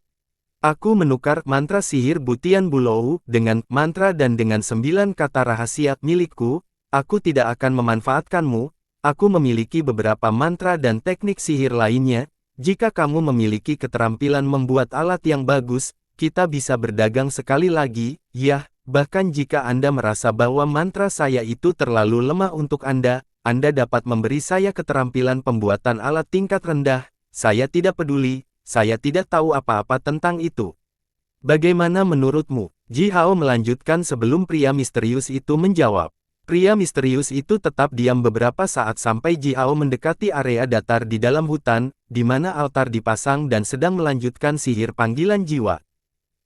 Aku menukar mantra sihir Butian Bulou dengan mantra dan dengan 9 kata rahasia milikku, aku tidak akan memanfaatkanmu, aku memiliki beberapa mantra dan teknik sihir lainnya, jika kamu memiliki keterampilan membuat alat yang bagus, kita bisa berdagang sekali lagi, yah, bahkan jika Anda merasa bahwa mantra saya itu terlalu lemah untuk Anda dapat memberi saya keterampilan pembuatan alat tingkat rendah, saya tidak peduli, saya tidak tahu apa-apa tentang itu. Bagaimana menurutmu? Ji Hao melanjutkan sebelum pria misterius itu menjawab. Pria misterius itu tetap diam beberapa saat sampai Ji Hao mendekati area datar di dalam hutan, di mana altar dipasang dan sedang melanjutkan sihir panggilan jiwa.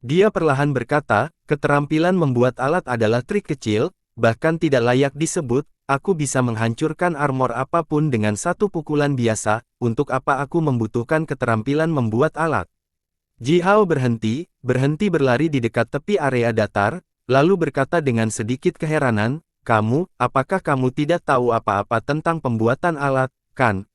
Dia perlahan berkata, keterampilan membuat alat adalah trik kecil, bahkan tidak layak disebut, aku bisa menghancurkan armor apapun dengan satu pukulan biasa, untuk apa aku membutuhkan keterampilan membuat alat. Ji Hao berhenti berlari di dekat tepi area datar, lalu berkata dengan sedikit keheranan, apakah kamu tidak tahu apa-apa tentang pembuatan alat, kan?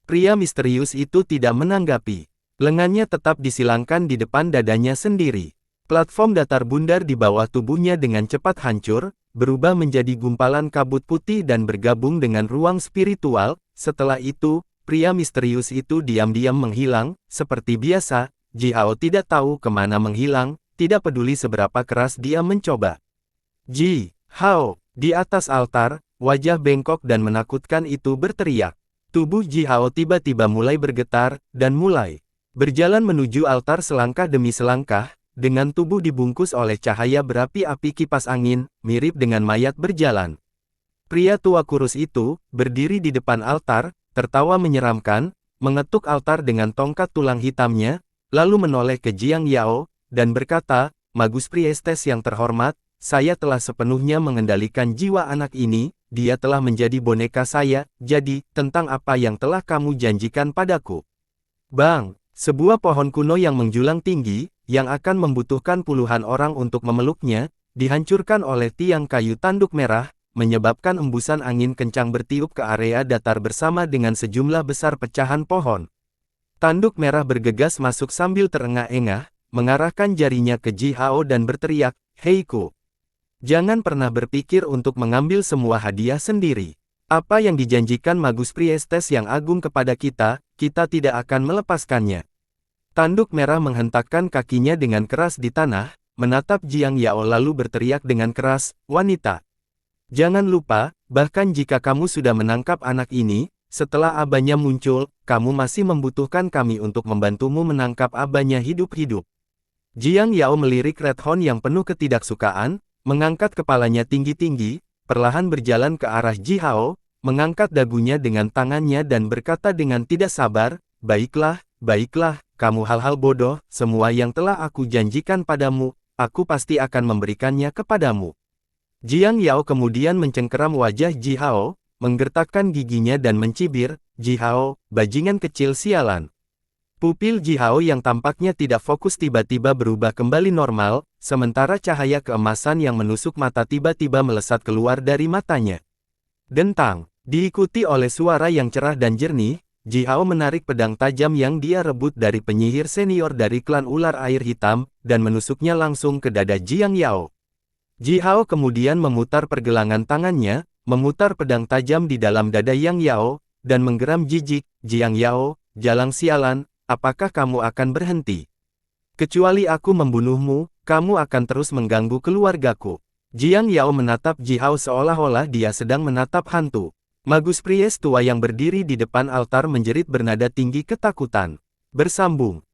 Pria misterius itu tidak menanggapi. Lengannya tetap disilangkan di depan dadanya sendiri. Platform datar bundar di bawah tubuhnya dengan cepat hancur, berubah menjadi gumpalan kabut putih dan bergabung dengan ruang spiritual. Setelah itu, pria misterius itu diam-diam menghilang, seperti biasa. Ji Hao tidak tahu kemana menghilang, tidak peduli seberapa keras dia mencoba. Ji Hao, di atas altar, wajah bengkok dan menakutkan itu berteriak. Tubuh Ji Hao tiba-tiba mulai bergetar, dan mulai berjalan menuju altar selangkah demi selangkah, dengan tubuh dibungkus oleh cahaya berapi-api kipas angin, mirip dengan mayat berjalan. Pria tua kurus itu, berdiri di depan altar, tertawa menyeramkan, mengetuk altar dengan tongkat tulang hitamnya, lalu menoleh ke Jiang Yao, dan berkata, Magus Priestess yang terhormat, saya telah sepenuhnya mengendalikan jiwa anak ini, dia telah menjadi boneka saya, jadi, tentang apa yang telah kamu janjikan padaku? Bang! Sebuah pohon kuno yang menjulang tinggi, yang akan membutuhkan puluhan orang untuk memeluknya, dihancurkan oleh tiang kayu tanduk merah, menyebabkan embusan angin kencang bertiup ke area datar bersama dengan sejumlah besar pecahan pohon. Tanduk merah bergegas masuk sambil terengah-engah, mengarahkan jarinya ke Ji Hao dan berteriak, Heiku! Jangan pernah berpikir untuk mengambil semua hadiah sendiri. Apa yang dijanjikan Magus Priestess yang agung kepada kita, kita tidak akan melepaskannya. Tanduk merah menghentakkan kakinya dengan keras di tanah, menatap Jiang Yao lalu berteriak dengan keras, wanita. Jangan lupa, bahkan jika kamu sudah menangkap anak ini, setelah abahnya muncul, kamu masih membutuhkan kami untuk membantumu menangkap abahnya hidup-hidup. Jiang Yao melirik Red Horn yang penuh ketidaksukaan, mengangkat kepalanya tinggi-tinggi, perlahan berjalan ke arah Ji Hao, mengangkat dagunya dengan tangannya dan berkata dengan tidak sabar, baiklah, kamu hal-hal bodoh, semua yang telah aku janjikan padamu, aku pasti akan memberikannya kepadamu. Jiang Yao kemudian mencengkeram wajah Ji Hao, menggertakkan giginya dan mencibir, Ji Hao, bajingan kecil sialan. Pupil Ji Hao yang tampaknya tidak fokus tiba-tiba berubah kembali normal, sementara cahaya keemasan yang menusuk mata tiba-tiba melesat keluar dari matanya. Dentang, diikuti oleh suara yang cerah dan jernih, Ji Hao menarik pedang tajam yang dia rebut dari penyihir senior dari klan ular air hitam, dan menusuknya langsung ke dada Jiang Yao. Ji Hao kemudian memutar pergelangan tangannya, memutar pedang tajam di dalam dada Yang Yao, dan menggeram jijik, Jiang Yao, jalang sialan, apakah kamu akan berhenti? Kecuali aku membunuhmu, kamu akan terus mengganggu keluargaku. Jiang Yao menatap Ji Hao seolah-olah dia sedang menatap hantu. Magus Priest tua yang berdiri di depan altar menjerit bernada tinggi ketakutan. Bersambung.